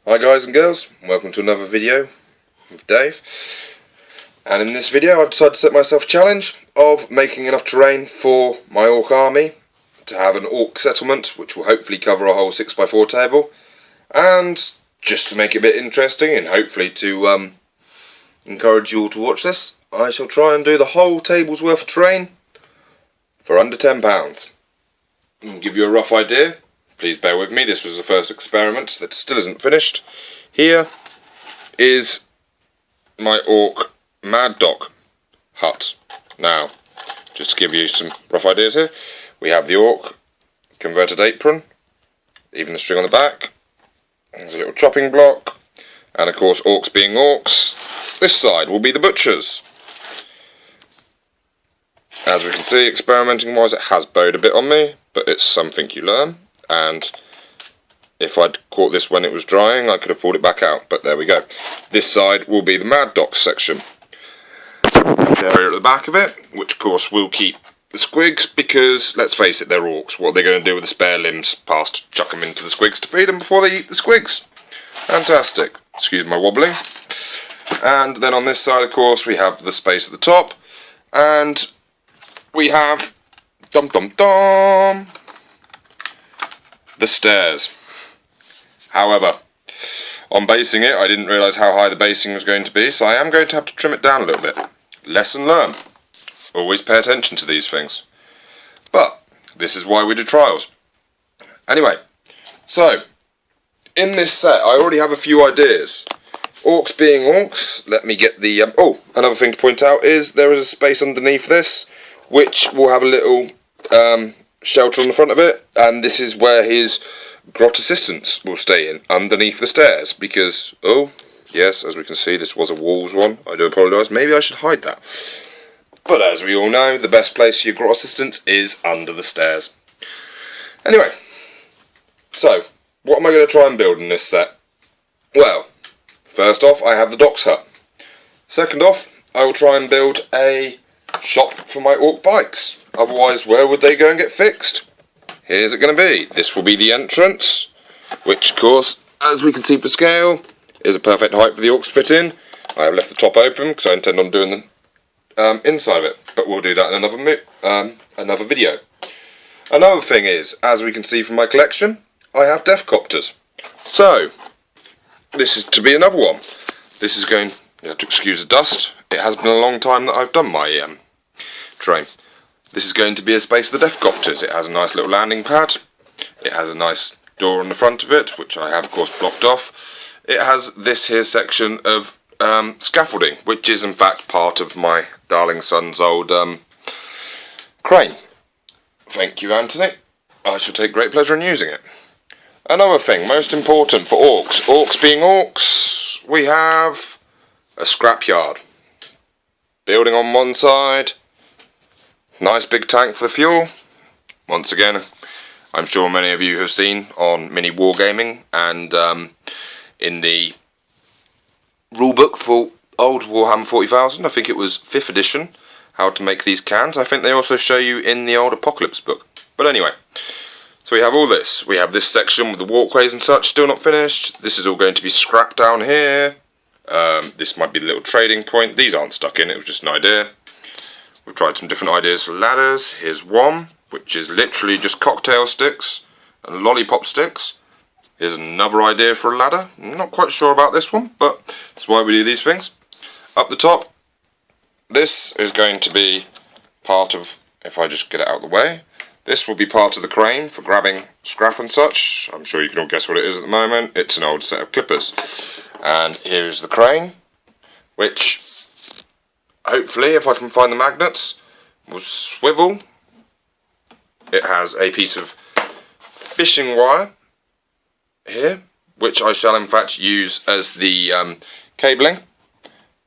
Hi guys and girls, welcome to another video with Dave. And in this video I've decided to set myself a challenge of making enough terrain for my orc army to have an orc settlement, which will hopefully cover a whole 6x4 table. And just to make it a bit interesting and hopefully to encourage you all to watch this, I shall try and do the whole table's worth of terrain for under £10. I'll give you a rough idea. Please bear with me, this was the first experiment that still isn't finished. Here is my orc Mad Dog hut. Now, just to give you some rough ideas here, we have the orc converted apron, even the string on the back, there's a little chopping block, and of course orcs being orcs, this side will be the butchers. As we can see, experimenting wise, it has bowed a bit on me, but it's something you learn. And if I'd caught this when it was drying, I could have pulled it back out, but there we go. This side will be the Mad Dog section. Area at the back of it, which of course will keep the squigs, because let's face it, they're orcs. What are they going to do with the spare limbs past chuck them into the squigs to feed them before they eat the squigs? Fantastic. Excuse my wobbling. And then on this side, of course, we have the space at the top, and we have the stairs. However, on basing it, I didn't realise how high the basing was going to be, so I am going to have to trim it down a little bit. Lesson learned. Always pay attention to these things. But this is why we do trials. Anyway, so in this set I already have a few ideas. Orcs being orcs, let me get the another thing to point out is there is a space underneath this which will have a little shelter on the front of it, and this is where his grot assistants will stay in, underneath the stairs, because, oh, yes, as we can see, this was a walls one. I do apologise, maybe I should hide that. But as we all know, the best place for your grot assistants is under the stairs. Anyway, so, what am I going to try and build in this set? Well, first off, I have the docks hut. Second off, I will try and build a shop for my orc bikes. Otherwise, where would they go and get fixed? Here's it going to be. This will be the entrance, which of course, as we can see for scale, is a perfect height for the orcs to fit in. I have left the top open because I intend on doing the inside of it, but we'll do that in another video. Another thing is, as we can see from my collection, I have Deathcopters. So, this is to be another one. This is going, you have to excuse the dust, it has been a long time that I've done my terrain. This is going to be a space for the Deathcopters. It has a nice little landing pad. It has a nice door on the front of it, which I have of course blocked off. It has this here section of scaffolding, which is in fact part of my darling son's old crane. Thank you, Anthony. I shall take great pleasure in using it. Another thing, most important for orcs. Orcs being orcs, we have a scrapyard. Building on one side. Nice big tank for the fuel. Once again, I'm sure many of you have seen on Mini Wargaming and in the rulebook for old Warhammer 40,000, I think it was 5th edition, how to make these cans. I think they also show you in the old Apocalypse book. But anyway, so we have all this. We have this section with the walkways and such still not finished. This is all going to be scrapped down here. This might be the little trading point. These aren't stuck in, it was just an idea. We've tried some different ideas for ladders. Here's one, which is literally just cocktail sticks and lollipop sticks. Here's another idea for a ladder. I'm not quite sure about this one, but that's why we do these things. Up the top, this is going to be part of, if I just get it out of the way, this will be part of the crane for grabbing scrap and such. I'm sure you can all guess what it is at the moment. It's an old set of clippers. And here is the crane, which hopefully, if I can find the magnets, will swivel. It has a piece of fishing wire here, which I shall in fact use as the cabling.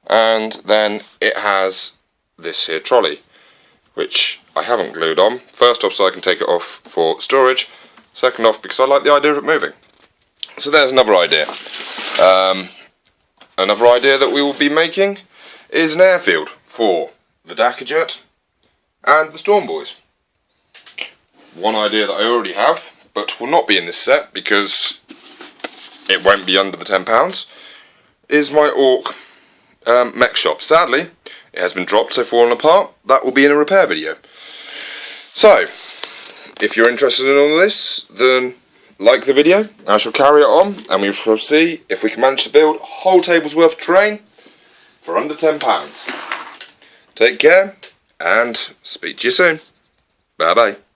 And then it has this here trolley, which I haven't glued on. First off, so I can take it off for storage. Second off, because I like the idea of it moving. So there's another idea. Another idea that we will be making is an airfield for the Dakajet and the Storm Boys. One idea that I already have, but will not be in this set because it won't be under the £10, is my Orc mech shop. Sadly, it has been dropped, so fallen apart. That will be in a repair video. So, if you're interested in all this, then like the video. I shall carry it on, and we shall see if we can manage to build a whole table's worth of terrain for under £10. Take care, and speak to you soon. Bye bye.